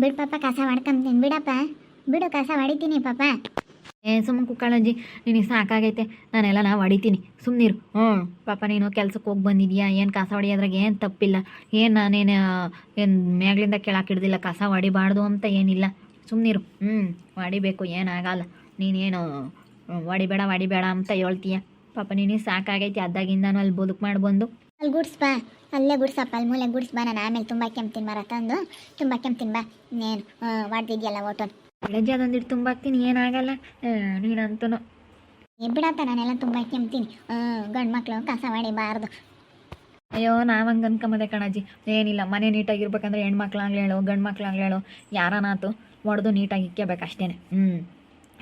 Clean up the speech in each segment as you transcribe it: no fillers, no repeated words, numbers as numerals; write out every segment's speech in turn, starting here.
ಬಿಡು ಪಾಪ, ಕಸ ಹೊಡ್ಕೊಂತೀನಿ ಬಿಡಪ್ಪ. ಬಿಡು, ಕಸ ಹೊಡಿತೀನಿ ಪಾಪ. ಸುಮ್ಮನೆ ಕುಕ್ಕಳಜ್ಜಿ, ನಿನಗೆ ಸಾಕಾಗೈತೆ, ನಾನೆಲ್ಲ ಹೊಡಿತೀನಿ, ಸುಮ್ಮನಿರು. ಪಾಪ ನೀನು ಕೆಲ್ಸಕ್ಕೆ ಹೋಗಿ ಬಂದಿದ್ಯಾ, ಏನು ಕಸ ಹೊಡಿಯೋದ್ರಾಗ ಏನು ತಪ್ಪಿಲ್ಲ. ಏನು ನಾನೇನು ಏನು ಮೇಗ್ಲಿಂದ ಕೆಳಕ್ಕೆ ಹಿಡ್ದಿಲ್ಲ, ಕಸ ಹೊಡಿಬಾರ್ದು ಅಂತ ಏನಿಲ್ಲ. ಸುಮ್ಮನಿರು. ಹೊಡಿಬೇಕು, ಏನಾಗಲ್ಲ. ನೀನೇನು ಹೊಡಿಬೇಡ ಅಂತ ಹೇಳ್ತೀಯ. ಪಾಪ ನಿನಗೆ ಸಾಕಾಗೈತಿ, ಅದ್ದಾಗಿಂದನೂ ಅಲ್ಲಿ ಬದುಕು ಮಾಡಿ ಬಂದು. ಅಲ್ಲಿ ಗುಡ್ಸ್ಬಾ, ಅಲ್ಲೇ ಗುಡ್ಸಪ್ಪ, ಅಲ್ಲಿ ಮೂಲೆ ಗುಡ್ಸ್ಬಾ. ನಾನು ಆಮೇಲೆ ತುಂಬ ಕೆಮ್ತೀನಿ ಮರ ತಂದು, ತುಂಬ ಕೆಮ್ತೀನಿ ಬಾ. ನೀನು ಹೊಡೆದಿದ್ಯಲ್ಲ ಓಟೋನ್ ಬೆಳಗ್ಗೆ ಅದೊಂದಿಟ್ಟು ತುಂಬ ಹಾಕ್ತೀನಿ, ಏನಾಗಲ್ಲ. ನೀನಂತೂ ಬಿಡತ್ತ, ನಾನೆಲ್ಲ ತುಂಬ ಕೆಮ್ತೀನಿ. ಗಂಡು ಮಕ್ಕಳು ಕಸ ಹೊಡಿಬಾರ್ದು. ಅಯ್ಯೋ, ನಾವು ಹಂಗೆ ಅನ್ಕೊಂಬದೆ ಕಣಜ್ಜಿ. ಏನಿಲ್ಲ, ಮನೆ ನೀಟಾಗಿರ್ಬೇಕಂದ್ರೆ ಹೆಣ್ಮಕ್ಳಾಗ್ಲಿ ಹೇಳು, ಗಂಡು ಮಕ್ಳಾಗ್ಲಿ ಹೇಳು, ಯಾರನಾತು ಹೊಡೆದು ನೀಟಾಗಿ ಇಕ್ಕೋಬೇಕು ಅಷ್ಟೇ.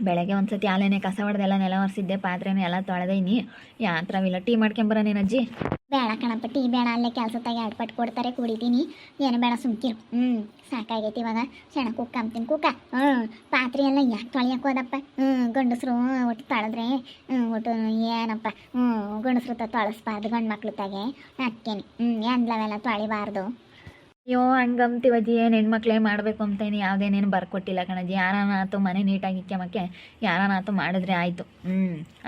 ಬೆಳಗ್ಗೆ ಒಂದು ಸತಿ ಆಲೇನೆ ಕಸ ಹೊಡೆದೆಲ್ಲ ನೆಲ ಒರೆಸಿದ್ದೆ, ಪಾತ್ರೆನೂ ಎಲ್ಲ ತೊಳೆದೈನಿ. ಯಾಂತ್ರವಿಲ್ಲ. ಟೀ ಮಾಡ್ಕೊಂಬರೋನೇನಜ್ಜಿ? ಬೇಡ ಕಣಪ್ಪ, ಟೀ ಬೇಡ. ಅಲ್ಲೇ ಕೆಲಸದಾಗೆ ಅಡ್ಪಟ್ಟು ಕೊಡ್ತಾರೆ, ಕುಡಿತೀನಿ. ಏನು ಬೇಡ, ಸುಮ್ಕಿರು. ಸಾಕಾಗೈತಿ ಇವಾಗ. ಸಣ್ಣ ಕುಕ್ಕಂತೀನಿ, ಕುಕ್ಕ. ಪಾತ್ರೆ ಎಲ್ಲ ಯಾಕೆ ತೊಳೆಯಕ್ಕೆ ಹೋದಪ್ಪ? ಗಂಡಸ್ರು ಒಟ್ಟು ತೊಳೆದ್ರೆ ಒಟ್ಟು ಏನಪ್ಪ, ಗಂಡಸ್ರು ತೊಳಸ್ಬಾರ್ದು, ಗಂಡು ಮಕ್ಳು ತಾಗೆ ಅಕ್ಕೇನೆ. ಎಂದ್ಲವೆಲ್ಲ ತೊಳಿಬಾರ್ದು. ಅಯ್ಯೋ, ಹಂಗಂತೀವಜ್ಜಿ, ಏನು ಹೆಣ್ಮಕ್ಳೇ ಮಾಡಬೇಕು ಅಂತೇನು ಯಾವುದೇನೇನು ಬರ್ಕೊಟ್ಟಿಲ್ಲ ಕಣಜ್ಜಿ. ಯಾರನಾತು ಮನೆ ನೀಟಾಗಿ ಇಕ್ಕೊಂಬಕ್ಕೆ ಯಾರನಾತು ಮಾಡಿದ್ರೆ ಆಯಿತು.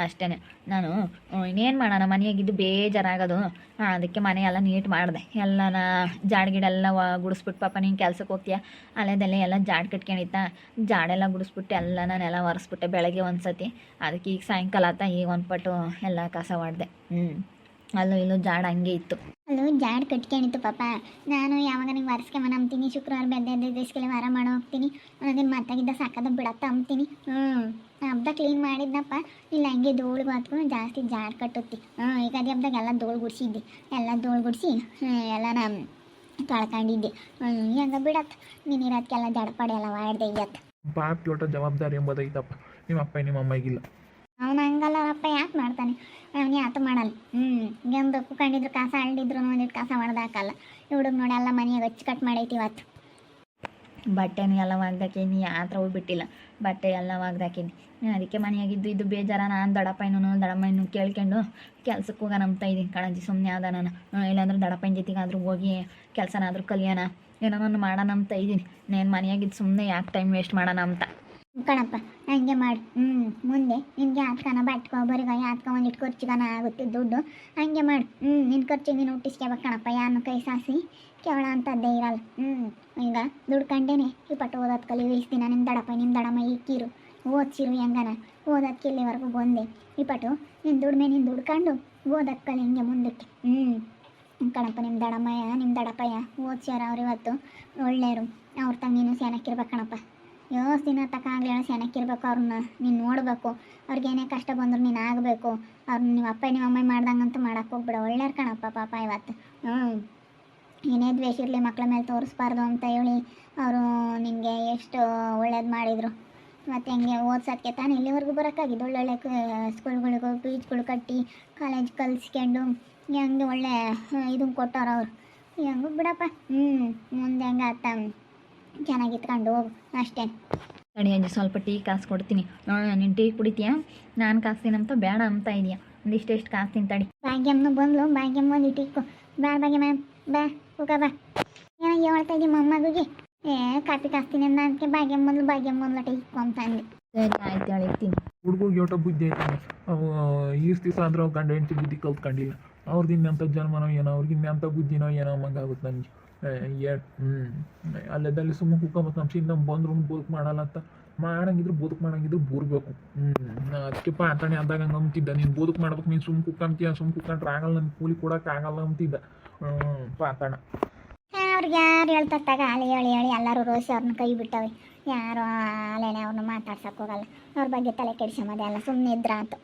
ಅಷ್ಟೇ. ನಾನು ಇನ್ನೇನು ಮಾಡೋಣ, ಮನೆಯಾಗಿದ್ದು ಬೇಜಾರಾಗೋದು. ಅದಕ್ಕೆ ಮನೆಯೆಲ್ಲ ನೀಟ್ ಮಾಡಿದೆ. ಎಲ್ಲನ ಜಾಡ್ಗಿಡೆಲ್ಲ ಗುಡಿಸ್ಬಿಟ್ಟು, ಪಾಪ ನೀನು ಕೆಲ್ಸಕ್ಕೆ ಹೋಗ್ತೀಯ, ಅಲ್ಲೇದಲ್ಲೇ ಎಲ್ಲ ಜಾಡ್ ಕಟ್ಕೊಂಡಿತ್ತಾ, ಜಾಡೆಲ್ಲ ಗುಡಿಸ್ಬಿಟ್ಟು ಎಲ್ಲ ನಾನೆಲ್ಲ ಒರೆಸ್ಬಿಟ್ಟೆ ಬೆಳಗ್ಗೆ ಒಂದು ಸತಿ. ಅದಕ್ಕೆ ಈಗ ಸಾಯಂಕಾಲ ಆತ ಈಗ ಒಂದು ಪಟ್ಟು ಎಲ್ಲ ಕಸ ಮಾಡಿದೆ. ಅಲ್ಲೂ ಇಲ್ಲೂ ಜಾಡ್ ಹಂಗೆ ಇತ್ತು. ಅಲ್ಲೂ ಜಾಡ್ ಕಟ್ಕೊಂಡಿತ್ತು ಪಾಪ. ನಾನು ಯಾವಾಗ ನಿಂಗೆ ಒರೆಸ್ಕೊಂಬನ ಅಂತೀನಿ, ಶುಕ್ರವಾರ ಬೆದ್ದ ದಿವಸಕ್ಕೆ ವಾರ ಮಾಡೋ ಹೋಗ್ತೀನಿ. ಒಂದೊಂದಿನ ಮತ್ತಾಗಿದ್ದ ಸಾಕದ ಬಿಡತ್ತ ಅಂತೀನಿ. ಹಬ್ಬ ಕ್ಲೀನ್ ಮಾಡಿದ್ನಪ್ಪ. ಇಲ್ಲ ಹಂಗೆ ಧೂಳಿಗೆ ಹೊತ್ಕೊಂಡು ಜಾಸ್ತಿ ಜಾಡ್ ಕಟ್ಟುತ್ತಿ. ಈಗ ಅದೇ ಹಬ್ಬದಾಗ ಎಲ್ಲ ಧೂಳು ಗುಡಿಸಿದ್ದೆ, ಎಲ್ಲ ಧೂಳು ಗುಡಿಸಿ ಎಲ್ಲನ ತೊಳ್ಕೊಂಡಿದ್ದೆ. ಹೆಂಗ ಬಿಡತ್ತ, ನೀನು ಇರೋದಕ್ಕೆಲ್ಲ ಜಡಪಡೆ ಎಲ್ಲ ವಾಡ್ದೆ ಇವತ್ತು. ಪಾಪ ಒಟ್ಟ ಜವಾಬ್ದಾರಿ ಎಂಬುದೈತಪ್ಪ, ನಿಮ್ಮ ಅಪ್ಪ ನಿಮ್ಮ ಅಮ್ಮಗಿಲ್ಲ. ಅವನು ಹಂಗಲ್ಲಪ್ಪ, ಯಾಕೆ ಮಾಡ್ತಾನೆ? ಅವನು ಯಾತು ಮಾಡಲ್ಲ. ಗಂದು ಕುಕ್ಕಂಡಿದ್ರು ಕಸ ಅಳ್ಳಿದ್ರು ಒಂದಿಟ್ಟು ಕಸ ಹೊಡೆದಾಕಲ್ಲ. ಹುಡುಗ ನೋಡಿ ಎಲ್ಲ ಮನೆಯಾಗ ಕಟ್ ಮಾಡೈತಿ ಇವತ್ತು. ಬಟ್ಟೆನೂ ಎಲ್ಲ ಒಗ್ದಾಕೀನಿ, ಯಾತ್ರ ಬಿಟ್ಟಿಲ್ಲ. ಬಟ್ಟೆ ಎಲ್ಲ ಒಗ್ದಾಕೀನಿ. ಅದಕ್ಕೆ ಮನೆಯಾಗಿದ್ದು ಇದು ಬೇಜಾರ. ನಾನು ದಡಮ್ಮನೂ ಕೇಳ್ಕೊಂಡು ಕೆಲ್ಸಕ್ಕೆ ಹೋಗೋಣ ಅಂತ ಇದ್ದೀನಿ ಕಣಜ್ಜಿ. ಸುಮ್ಮನೆ ಆದ ನಾನು, ಇಲ್ಲಾಂದ್ರೆ ದಡಪ್ಪನ ಜೊತೆಗಾದ್ರೂ ಹೋಗಿ ಕೆಲಸನಾದ್ರೂ ಕಲಿಯೋಣ, ಏನೋ ಮಾಡೋಣ ಅಂತ ಇದ್ದೀನಿ. ನಾನು ಮನೆಯಾಗಿದ್ದು ಸುಮ್ಮನೆ ಯಾಕೆ ಟೈಮ್ ವೇಸ್ಟ್ ಮಾಡೋಣ ಅಂತ. ಕಣಪ್ಪ, ಹಂಗೆ ಮಾಡು. ಮುಂದೆ ನಿನಗೆ ಯಾತ್ಕನ ಬಟ್ಕೋ ಬರಿಗ ಯಾತ್ಕೊ ಒಂದಿಟ್ಟು ಖರ್ಚಿಗನ ಆಗುತ್ತೆ ದುಡ್ಡು. ಹಂಗೆ ಮಾಡು. ನಿನ್ನ ಖರ್ಚಿಗೆ ನೀನು ಹುಟ್ಟಿಸ್ಕೋಬೇಕು ಕಣಪ್ಪ. ಯಾರನ್ನು ಕೈ ಸಾಸಿ ಕೇವಳ ಅಂತದ್ದೇ ಇರಲ್ಲ. ಈಗ ದುಡ್ಕೊಂಡೇನೆ ಈ ಪಟ್ಟು ಓದೋದು ಕಲಿ ಇಳಿಸ್ತೀನ. ನಿಮ್ಮ ದಡಮ್ಮ ಇಕ್ಕಿರು ಓದ್ಸಿರು, ಹೆಂಗನ ಓದೋದಕ್ಕೆ ಇಲ್ಲಿವರೆಗೂ ಬಂದೆ. ಈ ಪಟ್ಟು ನಿನ್ನ ದುಡ್ಮೆ ನೀನು ದುಡ್ಕೊಂಡು ಓದೋದು ಕಲಿ ಹಿಂಗೆ ಮುಂದಕ್ಕೆ. ಕಣಪ್ಪ, ನಿಮ್ಮ ದಡಪ್ಪಯ್ಯ ಓದ್ಸ್ಯಾರ ಅವ್ರು ಇವತ್ತು ಒಳ್ಳೆಯರು. ಅವ್ರ ತಂಗ ನೀನು ಸೆನಕ್ಕಿರ್ಬೇಕು ಕಣಪ್ಪ. ಯೋಸ್ ದಿನ ತಕ್ಕಾಗಲಿ ಹೇಳೋ ಸೆನಕ್ಕಿರ್ಬೇಕು. ಅವ್ರನ್ನ ನೀನು ನೋಡಬೇಕು. ಅವ್ರಿಗೇನೇ ಕಷ್ಟ ಬಂದ್ರು ನೀನು ಆಗಬೇಕು. ಅವ್ರನ್ನ ನಿಮ್ಮ ಅಪ್ಪ ನಿಮ್ಮ ಅಮ್ಮ ಮಾಡ್ದಂಗಂತೂ ಮಾಡೋಕ್ಕೆ ಹೋಗ್ಬಿಡ. ಒಳ್ಳೆಯವ್ರು ಕಣಪ್ಪ ಪಾಪ ಇವತ್ತು. ಏನೇ ದ್ವೇಷ ಇರಲಿ ಮಕ್ಕಳ ಮೇಲೆ ತೋರಿಸ್ಬಾರ್ದು ಅಂತ ಹೇಳಿ ಅವರು ನಿನಗೆ ಎಷ್ಟು ಒಳ್ಳೇದು ಮಾಡಿದರು. ಮತ್ತು ಹೆಂಗೆ ಓದ್ಸೋದಕ್ಕೆ ತಾನು ಇಲ್ಲಿವರೆಗೂ ಬರೋಕ್ಕಾಗಿದ್ದು. ಒಳ್ಳೊಳ್ಳೆ ಸ್ಕೂಲ್ಗಳಿಗೂ ಬೀಚ್ಗಳು ಕಟ್ಟಿ ಕಾಲೇಜ್ ಕಲಿಸ್ಕೊಂಡು ಹೆಂಗೆ ಒಳ್ಳೆ ಇದನ್ನು ಕೊಟ್ಟವ್ರು ಅವರು. ಹೆಂಗೆ ಬಿಡಪ್ಪ. ಮುಂದೆ ಹೆಂಗೆ ಆತ ಚೆನ್ನಾಗಿ ಇತ್ಕೊಂಡು ಹೋಗು ಅಷ್ಟೇ. ತಡಿ ಅಜ್ಜಿ, ಸ್ವಲ್ಪ ಟೀ ಕಾಸು ಕೊಡ್ತೀನಿ. ನೀನು ಟೀ ಕುಡಿತೀಯಾ? ನಾನು ಕಾಸ್ತೀನಿ ಅಂತ ಬೇಡ ಅಂತ ಇದೆಯಾ? ಒಂದಿಷ್ಟೆಷ್ಟು ಕಾಸ್ತೀನಿ ತಡಿ. ಭಾಗ್ಯಮ್ಮನು ಬಂದ್ಲು. ಭಾಗ್ಯಮ್ಮ ಒಂದು ಇಟ್ಟಿಕ್ಕು. ಬಾ ಭಾಗ್ಯಮ್ಮ, ಬಾ ಹೋಗ ಬಾ. ಏನೋ ಹೇಳ್ತಾ ಇದ್ದೀವಿ ಮೊಮ್ಮಗಿಗೆ. ಕಾಫಿ ಕಾಸ್ತೀನಿ ಅಂದ ಅದಕ್ಕೆ ಭಾಗ್ಯಮ್ಮ ಟೀ ಇಕ್ಕು ಅಂತ ಅಂದೆ. ಆಯ್ತು, ಹೇಳಿರ್ತೀನಿ. ಹುಡುಗಿಗೆ ಒಟ್ಟ ಬುದ್ಧಿ ಐತಾನೆ. ಅವು ಈಸ್ ದಿವಸ ಅಂದ್ರೆ ಅವ್ರು ಗಂಡ ಹೆಂಡತಿ ಬುದ್ಧಿ ಕಲ್ತ್ಕೊಂಡಿಲ್ಲ. ಅವ್ರದ್ದು ಇನ್ನೆಂಥ ಜನ್ಮನೋ ಏನೋ, ಅವ್ರಿಗೆ ಇನ್ನೆಂಥ ಬುದ್ಧಿನೋ ಏನೋ ಮಂಗಾಗುತ್ತೆ ನನಗೆ. ಅಲ್ಲೆದಲ್ಲಿ ಸುಮ್ಮನೆ ಕುಕ್ಕೊಂಬತ್ತು ನಮ್ಮ ಸಿಂದ ಬಂದ್ರು ಬದುಕು ಮಾಡಲ್ಲ ಅಂತ. ಬದುಕು ಮಾಡಂಗಿದ್ರು ಬೂರ್ಬೇಕು. ಅದಕ್ಕೆ ಪಾತಣೆ ಆದಾಗ ಹಂಗೆ ಅಂತಿದ್ದ, ನೀನು ಬದುಕು ಮಾಡ್ಬೇಕು, ನೀನು ಕುಕ್ಕಂತೀಯ, ಕುಕ್ಕಂಡ್ರೆ ಆಗಲ್ಲ, ನನ್ನ ಕೂಲಿ ಕೊಡೋಕೆ ಆಗಲ್ಲ ಅಂತಿದ್ದ ಪಾತಣ. ಅವ್ರಿಗೆ ಯಾರು ಹೇಳ್ತಾಗ ಅಲೆ ಹೇಳಿ ಎಲ್ಲರೂ ರೋಸಿ ಅವ್ರನ್ನ ಕೈ ಬಿಟ್ಟವೆ. ಯಾರು ಅಲೆನೆ ಅವ್ರನ್ನ ಮಾತಾಡ್ಸಕ್ಕೆ ಹೋಗಲ್ಲ. ಅವ್ರ ಬಗ್ಗೆ ತಲೆ ಕೆಡಿಸೋದೆ ಎಲ್ಲ ಸುಮ್ಮನೆ ಇದ್ರ ಆಯ್ತು.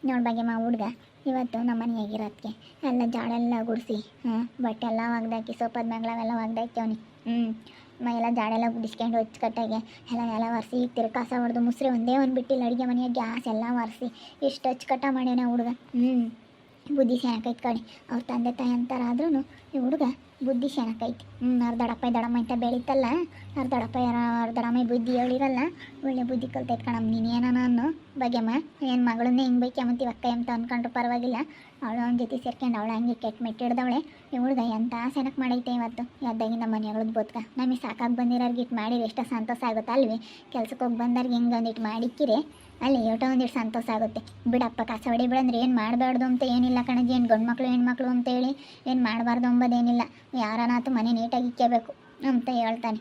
ನೋಡ್ ಬಗ್ಗೆ ಹುಡುಗ ಇವತ್ತು ನಮ್ಮ ಮನೆಯಾಗಿರೋದಕ್ಕೆ ಎಲ್ಲ ಜಾಡೆಲ್ಲ ಗುಡಿಸಿ ಬಟ್ಟೆ ಎಲ್ಲ ಒಗ್ದಾಕಿ ಸೋಪದ ಮ್ಯಾಗ್ಲವೆಲ್ಲ ಒಗ್ದಾಕಿ ಅವನಿ. ಮೈಯೆಲ್ಲ ಜಾಡೆಲ್ಲ ಗುಡಿಸ್ಕೊಂಡು ಅಚ್ಚುಕಟ್ಟಾಗೆ ಎಲ್ಲ ಒರೆಸಿ ಇಕ್ತಿರು. ಕಸ ಹೊಡೆದು ಮುಸ್ರೆ ಒಂದೇ ಒಂದು ಬಿಟ್ಟಿಲ್ಲ. ಅಡುಗೆ ಮನೆಯ ಗ್ಯಾಸ್ ಎಲ್ಲ ಒರೆಸಿ ಎಷ್ಟು ಅಚ್ಚುಕಟ್ಟ ಮಾಡ್ಯಾನ ಹುಡುಗ. ಬುದ್ಧಿ ಸೆನಕೈತಿ ಕಡೆ. ಅವ್ರ ತಂದೆ ತಾಯಿ ಅಂತಾರಾದ್ರೂ ಈ ಹುಡುಗ ಬುದ್ಧಿ ಸೆನಕೈತಿ. ಅವ್ರ ದಡಮ್ಮ ಅಂತ ಬೆಳೀತಲ್ಲ, ಅವ್ರ ದಡಮ್ಮ ಬುದ್ಧಿ ಹೇಳಿರಲ್ಲ. ಒಳ್ಳೆ ಬುದ್ಧಿ ಕಲ್ತೈತೆ ಕಣಮ್ಮ. ನೀನು ಏನೋ ನಾನು ಬಗ್ಗೆಮ್ಮ ಏನು ಮಗಳನ್ನೇ ಹಿಂಗೆ ಬೈಕ್ಯಂತೀವಿ ಅಕ್ಕ ಅಂತ ಅಂದ್ಕೊಂಡ್ರು ಪರವಾಗಿಲ್ಲ. ಅವಳು ಅವನ ಜೊತೆ ಸೇರ್ಕೊಂಡು ಅವಳು ಹಂಗೆ ಕೆಟ್ಟ ಮೆಟ್ಟಿಡ್ದವಳೆ. ಈ ಹುಡುಗ ಎಂಥ ಸೆನಕ್ ಮಾಡೈತೆ ಇವತ್ತು ಎದ್ದಾಗಿಂದ ಮನೆಗಳದ್ದು ಬೋದ್ಕ ನಮಗೆ ಸಾಕಾಗಿ ಬಂದಿರೋರ್ಗೆ ಇಟ್ಟು ಮಾಡಿರಿ ಎಷ್ಟು ಸಂತೋಷ ಆಗುತ್ತೆ ಅಲ್ವಿ. ಕೆಲ್ಸಕ್ಕೆ ಹೋಗಿ ಬಂದವ್ರಿಗೆ ಹಿಂಗೆ ಒಂದಿಟ್ಟು ಮಾಡಿಕ್ಕಿರಿ ಅಲ್ಲಿ ಏಟೋ ಒಂದಿಟ್ಟು ಸಂತೋಷ ಆಗುತ್ತೆ. ಬಿಡಪ್ಪ ಕಸ ಹೊಡಿ ಬಿಡಂದ್ರೆ ಏನು ಮಾಡಬಾರ್ದು ಅಂತ ಏನಿಲ್ಲ ಕಣಜಿ. ಏನು ಗಂಡು ಮಕ್ಕಳು ಹೆಣ್ಮಕ್ಳು ಅಂತೇಳಿ ಏನು ಮಾಡಬಾರ್ದು ಅಂಬೋದೇನಿಲ್ಲ. ಯಾರನ್ನಾತು ಮನೆ ನೀಟಾಗಿ ಇಕ್ಕಬೇಕು ಅಂತ ಹೇಳ್ತಾನೆ.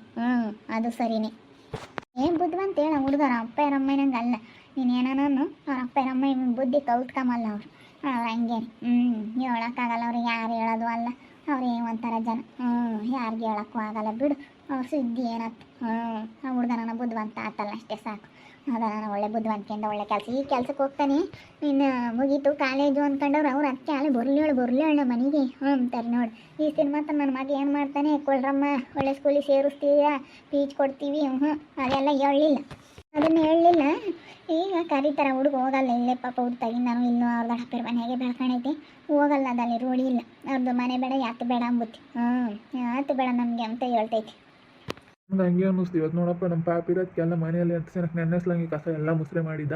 ಅದು ಸರಿನೇ. ಏನು ಬುದ್ಧಿವಂತ ಹೇಳ ಹುಡುಗರ ಅಪ್ಪ ಅಮ್ಮನಂಗೆ ಅಲ್ಲ. ನೀನೇನೂ ಅವ್ರ ಅಪ್ಪ ಅಮ್ಮ ಬುದ್ಧಿ ಕೌತ್ಕಮಲ್ಲ ಅವ್ರು ಹಂಗೇನೆ. ಹೇಳೋಕ್ಕಾಗಲ್ಲ ಅವ್ರಿಗೆ ಯಾರು ಹೇಳೋದು ಅಲ್ಲ. ಅವ್ರು ಒಂಥರ ಜನ ಯಾರಿಗೆ ಹೇಳೋಕ್ಕೂ ಆಗಲ್ಲ ಬಿಡು. ಅವ್ರ ಸುದ್ದಿ ಏನತ್ತು. ಆ ಹುಡುಗ ನನ್ನ ಬುದ್ಧಿವಂತ ಆತಲ್ಲ ಅಷ್ಟೇ ಸಾಕು. ಅದ ನಾನು ಒಳ್ಳೆ ಬುದ್ಧಿವಂತಿಕೆಯಿಂದ ಒಳ್ಳೆ ಕೆಲಸ ಈ ಕೆಲ್ಸಕ್ಕೆ ಹೋಗ್ತಾನೆ. ಇನ್ನು ಮುಗೀತು ಕಾಲೇಜು ಅಂದ್ಕೊಂಡವ್ರು ಅವ್ರು ಅದಕ್ಕೆ ಅಲ್ಲಿ ಬರ್ಲೇಳು ಮನೆಗೆ ಅಂತಾರೆ ನೋಡಿ. ಈ ಸಿನಿಮಾ ನನ್ನ ಮಗ ಏನು ಮಾಡ್ತಾನೆ ಕೊಳ್ರಮ್ಮ ಒಳ್ಳೆ ಸ್ಕೂಲಿಗೆ ಸೇರಿಸ್ತೀರಾ ಫೀಸ್ ಕೊಡ್ತೀವಿ ಅದೆಲ್ಲ ಹೇಳಲಿಲ್ಲ. ಅದನ್ನು ಹೇಳಲಿಲ್ಲ. ಈಗ ಕರೀತಾರೆ ಹುಡುಗ ಹೋಗಲ್ಲ. ಇಲ್ಲೇ ಪಾಪ ಹುಡ್ತಾಗಿ ನಾನು ಇನ್ನೂ ಅವ್ರ ದಡಪ್ಪರ ಮನೆಗೆ ಬೆಳ್ಕೊಂಡೈತೆ ಹೋಗಲ್ಲ. ಅದಲ್ಲಿ ರೂಢಿ ಇಲ್ಲ ಅವ್ರದ್ದು. ಮನೆ ಬೇಡ ಯಾತು ಬೇಡ ಅಂಬುತ್ತಿ. ಯಾತು ಬೇಡ ನಮಗೆ ಅಂತ ಹೇಳ್ತೈತಿ. ನಂಗೆ ಹಂಗೆ ಅನ್ನಿಸ್ತು ಇವತ್ತು ನೋಡಪ್ಪ ನಮ್ಮ ಪಾಪ ಇರೋದಕ್ಕೆಲ್ಲ ಮನೆಯಲ್ಲಿ ಅಂತ ಸೆನಕ್ಕೆ ನೆನೆಸ್ಲಂಗೆ ಕಸ ಎಲ್ಲ ಮುಸ್ರೆ ಮಾಡಿದ್ದ.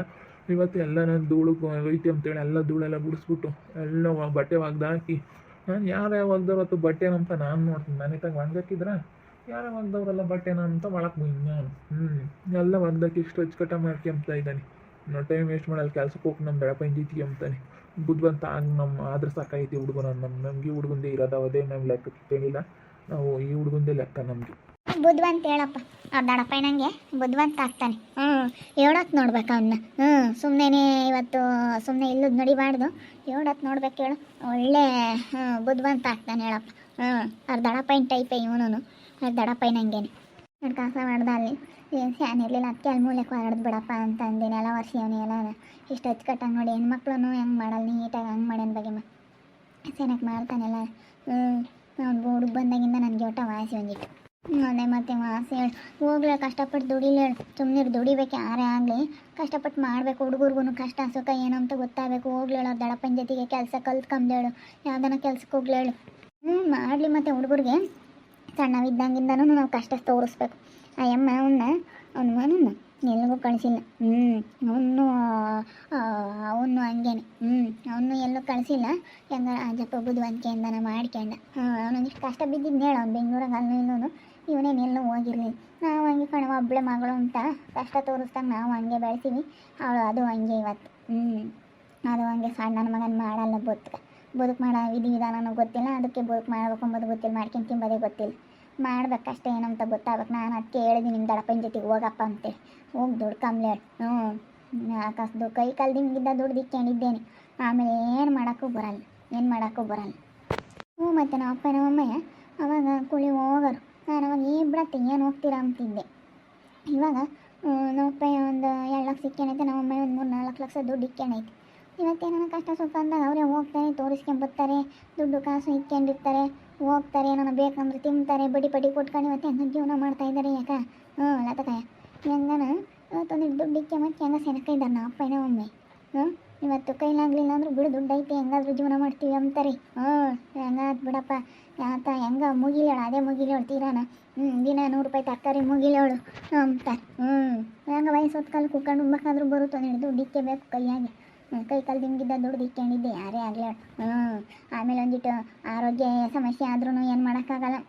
ಇವತ್ತು ಎಲ್ಲ ನಾನು ಧೂಳು ಐತಿ ಅಂತೇಳಿ ಎಲ್ಲ ಧೂಳೆಲ್ಲ ಗುಡಿಸ್ಬಿಟ್ಟು ಎಲ್ಲ ಬಟ್ಟೆ ಒಗ್ದು ಹಾಕಿ ನಾನು ಯಾರೇ ಒಗ್ದವ್ರತ್ತು ಬಟ್ಟೆನ ಅಂತ ನಾನು ನೋಡ್ತೀನಿ. ಮನೆ ತಗ ಒಗ್ದಾಕಿದ್ರೆ ಯಾರೇ ಒಗ್ದವ್ರಲ್ಲ ಬಟ್ಟೆನ ಅಂತ ಒಳಕ್ಕೆ ಬಂದು ನಾನು ಎಲ್ಲ ಒಗ್ದಾಕಿ ಇಷ್ಟು ಅಚ್ಚುಕಟ್ಟ ಮಾಡ್ಕೊಂತ ಇದ್ದಾನೆ. ನಾವು ಟೈಮ್ ವೇಸ್ಟ್ ಮಾಡಲ್ಲ ಕೆಲ್ಸಕ್ಕೆ ಹೋಗಿ ನಮ್ಮ ಬೆಳಪೈನ ಜೀತಿಗೆ ಅಂತಾನೆ. ಬುದ್ಧಿವಂತ ಆಗಿ ನಮ್ಮ ಆದ್ರೆ ಸಾಕಾಯ್ತಿ ಹುಡುಗ. ನಮಗೆ ಹುಡುಗಂದೇ ಇರೋದು ಅದೇ ನಮ್ಮ ಲೆಕ್ಕಕ್ಕೆ ಏನಿಲ್ಲ. ನಾವು ಈ ಹುಡುಗಂದೇ ಲೆಕ್ಕ ನಮಗೆ. ಬುದ್ಧಿವಂತ ಹೇಳಪ್ಪ ಅವ್ರ ದಡಪ್ಪ ನಂಗೆ ಬುದ್ಧಿವಂತ ಆಗ್ತಾನೆ. ಹೇಳೋತ್ತು ನೋಡ್ಬೇಕು ಅವನ್ನ. ಸುಮ್ಮನೆ ಇವತ್ತು ಸುಮ್ಮನೆ ಇಲ್ಲದ ನಡಿಬಾರ್ದು. ಹೇಳೋತ್ತು ನೋಡ್ಬೇಕು ಹೇಳು. ಒಳ್ಳೆ ಬುದ್ಧಿವಂತ ಆಗ್ತಾನೆ ಹೇಳಪ್ಪ. ಅವ್ರ ದಡಪ್ಪೈನ ಟೈಪೇ ಇವನು. ಅವ್ರ ದಡಪ್ಪೈನ ಹಂಗೇನೆ ಎರಡು ಕಾಸ ಮಾಡ್ದ ಅಲ್ಲಿ ಏನು ಫ್ಯಾನ್ ಇರಲಿಲ್ಲ ಅದಕ್ಕೆ ಅಲ್ಲಿ ಮೂಲಕ್ಕೆ ಹೊರಡ್ದು ಬಿಡಪ್ಪ ಅಂತ ಅಂದೇನೆ. ಎಲ್ಲ ವರ್ಷ ಅವನು ಎಲ್ಲ ಇಷ್ಟು ಹಚ್ಕಟ್ಟಂಗೆ ನೋಡಿ ಹೆಣ್ಮಕ್ಳು ಹೆಂಗೆ ಮಾಡಲ್ಲ ನೀಟಾಗಿ ಹಂಗೆ ಮಾಡ್ಯಾನ ಬಗ್ಗೆ ಚೆನ್ನಾಗಿ ಮಾಡ್ತಾನೆಲ್ಲ. ಅವ್ನು ಹುಡುಗ ಬಂದಾಗಿಂದ ನನಗೆ ಒಟ್ಟ ವಾಸಿ ಒಂದಿಟ್ಟು ಅದೇ ಮತ್ತೆ ವಾಸಿ ಹೇಳಿ ಹೋಗ್ಲೇ ಕಷ್ಟಪಟ್ಟು ದುಡಿಲೇಳು. ಸುಮ್ಮನೆ ದುಡಿಬೇಕು ಯಾರೇ ಆಗಲಿ ಕಷ್ಟಪಟ್ಟು ಮಾಡಬೇಕು. ಹುಡುಗರ್ಗೂ ಕಷ್ಟ ಸುಖ ಏನಂತ ಗೊತ್ತಾಗಬೇಕು. ಹೋಗ್ಲೇಳು ಅವ್ರ ದಡಪ್ಪನ ಜೊತೆಗೆ ಕೆಲಸ ಕಲ್ತ್ಕೊಂಬೇಳು. ಯಾವ್ದಾನ ಕೆಲ್ಸಕ್ಕೆ ಹೋಗ್ಲೇಳು ಮಾಡಲಿ. ಮತ್ತು ಹುಡುಗರಿಗೆ ಸಣ್ಣವಿದ್ದಂಗಿಂದನೂ ನಾವು ಕಷ್ಟ ತೋರಿಸ್ಬೇಕು. ಆ ಅಮ್ಮ ಅವನ್ನ ಎಲ್ಲಿಗೂ ಕಳಿಸಿಲ್ಲ. ಅವನು ಹಂಗೇನೆ. ಅವನು ಎಲ್ಲೂ ಕಳಿಸಿಲ್ಲ. ಹೆಂಗ ಅಜ್ಜಪ್ಪ ಬುದ್ಧಿವಂತಿಕೆಯಿಂದನ ಮಾಡ್ಕೊಂಡ. ಅವನೊಂದಿಷ್ಟು ಕಷ್ಟ ಬಿದ್ದಿದ್ದು ಹೇಳ. ಅವ್ನು ಬೆಂಗಳೂರಾಗ ಅಲ್ಲೂ ಇವನೇನೆಲ್ಲೂ ಹೋಗಿರ್ಲಿಲ್ಲ. ನಾವು ಹಂಗೆ ಕಣವ ಒಬ್ಬಳೆ ಮಗಳು ಅಂತ ಕಷ್ಟ ತೋರಿಸ್ದಾಗ ನಾವು ಹಂಗೆ ಬೆಳೆಸೀವಿ. ಅವಳು ಅದು ಹಂಗೆ ಇವತ್ತು. ಅದು ಹಂಗೆ ಸಣ್ಣ ಮಗನ ಮಾಡಲ್ಲ. ಬದುಕು ಮಾಡೋ ವಿಧಾನನೂ ಗೊತ್ತಿಲ್ಲ. ಅದಕ್ಕೆ ಬದುಕು ಮಾಡ್ಬೇಕು ಅಂಬೋದು ಗೊತ್ತಿಲ್ಲ. ಮಾಡ್ಕೊಂಡು ತಿಂಬೋದೇ ಗೊತ್ತಿಲ್ಲ. ಮಾಡ್ಬೇಕಷ್ಟೇ ಏನಂತ ಗೊತ್ತಾಗ್ಬೇಕು. ನಾನು ಅದಕ್ಕೆ ಹೇಳಿದ್ದೀನಿ ನಿಮ್ಮ ದಡಪ್ಪನ ಜೊತೆಗೆ ಹೋಗಪ್ಪ ಅಂತೇಳಿ. ಹೋಗಿ ದುಡ್ಕೊಂಬ್ಲೇಳು. ಕಸ್ದು ಕೈ ಕಾಲು ದಿಂಗಿದ್ದ ದುಡ್ಡು ದಿಕ್ಕೊಂಡಿದ್ದೇನೆ. ಆಮೇಲೆ ಏನು ಮಾಡೋಕ್ಕೂ ಬರಲ್ಲ. ಮತ್ತು ನಮ್ಮ ಅಪ್ಪ ನಮ್ಮಮ್ಮಯ್ಯ ಅವಾಗ ಕೂಲಿ ಹೋಗೋರು. ನಾನು ಅವಾಗ ಬಿಡತ್ತೆ ಏನು ಹೋಗ್ತೀರಾ ಅಂತಿದ್ದೆ. ಇವಾಗ ನಮ್ಮಪ್ಪ ಒಂದು 2 ಲಕ್ಷ ಇಕ್ಕೊಂಡೈತೆ. ನಮ್ಮಮ್ಮ ಒಂದು 3-4 ಲಕ್ಷ ದುಡ್ಡು ಇಕ್ಕೊಂಡೈತೆ. ಇವತ್ತೇನೋ ಕಷ್ಟ ಸುಖ ಅಂದಾಗ ಅವರೇ ಹೋಗ್ತಾರೆ ತೋರಿಸ್ಕೊಂಬರ್ತಾರೆ. ದುಡ್ಡು ಕಾಸು ಇಕ್ಕೊಂಡಿರ್ತಾರೆ ಹೋಗ್ತಾರೆ. ಏನೋ ಬೇಕಂದ್ರೆ ತಿಂತಾರೆ. ಬಡಿ ಕೊಟ್ಕೊಂಡು ಇವತ್ತು ಹೆಂಗೆ ಜೀವನ ಮಾಡ್ತಾಯಿದ್ದಾರೆ. ಯಾಕೆ ಲತಕಾಯ ಹೆಂಗನ ಇವತ್ತೊಂದಿಟ್ಟು ದುಡ್ಡು ಇಕ್ಕೊಂಬಕ್ಕೆ ಹೆಂಗೆ ಸೆನಕ ಇದ್ದಾರೆ ನಮ್ಮ ಅಪ್ಪನೇ ಒಮ್ಮೆ. ಇವತ್ತು ಕೈಲಾಗಲಿಲ್ಲ ಅಂದ್ರೆ ಬಿಡು ದುಡ್ಡು ಐತೆ ಹೆಂಗಾದ್ರೂ ಜೀವನ ಮಾಡ್ತೀವಿ ಅಂತಾರೆ. ಹೆಂಗಾದ್ ಬಿಡಪ್ಪ ಯಾತ ಹೆಂಗೆ ಮುಗಿಲೇಳು. ಅದೇ ಮುಗಿಲೇಳು ತೀರಾನ. ದಿನ 100 ರೂಪಾಯಿ ತರಕಾರಿ ಮುಗಿಲೇಳು ಅಂತಾರೆ. ಹೆಂಗೆ ವಯಸ್ಸು ಹೊತ್ಕಾಲು ಕುತ್ಕೊಂಡು ಉಣ್ಬೇಕಾದ್ರೂ ಬರುತ್ತೋ ದುಡ್ಡು ಇಕ್ಕಬೇಕು ಕೈಯಾಗೆ. ಕೈ ಕಾಲು ದಿಂಗಿದ್ದ ದುಡ್ಡು ಇಕ್ಕೊಂಡಿದ್ದೆ ಯಾರೇ ಆಗಲಿ. ಆಮೇಲೆ ಒಂದಿಟ್ಟು ಆರೋಗ್ಯ ಸಮಸ್ಯೆ ಆದ್ರೂ ಏನು ಮಾಡೋಕ್ಕಾಗಲ್ಲ.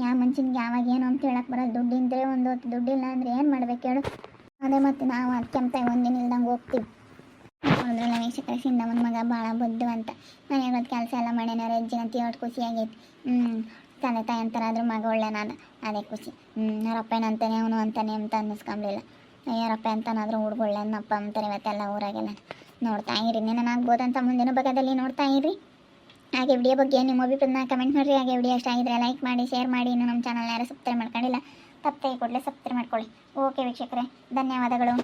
ಯಾವ ಮನುಷ್ಯನಿಗೆ ಯಾವಾಗ ಏನು ಅಂತ ಹೇಳಕ್ಕೆ ಬರೋಲ್ಲ. ದುಡ್ಡಿಂದ್ರೆ ಒಂದು ಹೊತ್ತು ದುಡ್ಡಿಲ್ಲ ಅಂದರೆ ಏನು ಮಾಡ್ಬೇಕು ಹೇಳು. ಅದೇ ಮತ್ತು ನಾವು ಅದಕ್ಕೆ ಒಂದಿನ ಇಲ್ದಂಗೆ ಹೋಗ್ತೀವಿ. ನೋಡಿದ್ರಲ್ಲ ವೀಕ್ಷಕರಿಂದ ಒಂದು ಮಗ ಭಾಳ ಬುದ್ಧಿವಂತ. ಮನೆಯಾಗೋದು ಕೆಲಸ ಎಲ್ಲ ಮಾಡ್ಯಾನ. ರಜ್ಜಿನಂತ ಎಷ್ಟು ಖುಷಿಯಾಗೈತಿ. ತಂದೆ ತಾಯಿ ಅಂತಾರಾದ್ರೂ ಮಗ ಒಳ್ಳೆನಾದ ಅದೇ ಖುಷಿ. ಅವರಪ್ಪನ ಅಂತಾನೆ ಅವನು ಅಂತಾನೆ ಅಂತ ಅನ್ನಿಸ್ಕೊಂಬ್ಲಿಲ್ಲ. ಯಾರಪ್ಪ ಅಂತನಾದರೂ ಹುಡುಗ ಒಳ್ಳೆನಪ್ಪ ಅಂತಾರೆ ಇವತ್ತೆಲ್ಲ ಊರಾಗೆಲ್ಲ. ನೋಡ್ತಾ ಇರಿ. ಏನಾಗ್ಬೋದಂತ ಮುಂದಿನ ಭಾಗದಲ್ಲಿ ನೋಡ್ತಾ ಇರಿ. ಹಾಗೆ ವಿಡಿಯೋ ಬಗ್ಗೆ ನಿಮ್ಮ ಅಭಿಪ್ರಾಯನ ಕಮೆಂಟ್ ಮಾಡಿರಿ. ಹಾಗೆ ವಿಡಿಯೋ ಇಷ್ಟ ಆಗಿದ್ರೆ ಲೈಕ್ ಮಾಡಿ ಶೇರ್ ಮಾಡಿ. ಇನ್ನು ನಮ್ಮ ಚಾನಲ್ ಯಾರು ಸಬ್ಸ್ಕ್ರೈಬ್ ಮಾಡ್ಕೊಂಡಿಲ್ಲ ತಪ್ಪದೆ ಕೂಡಲೇ ಸಬ್ಸ್ಕ್ರೈಬ್ ಮಾಡ್ಕೊಳ್ಳಿ. ಓಕೆ ವೀಕ್ಷಕರೇ ಧನ್ಯವಾದಗಳು.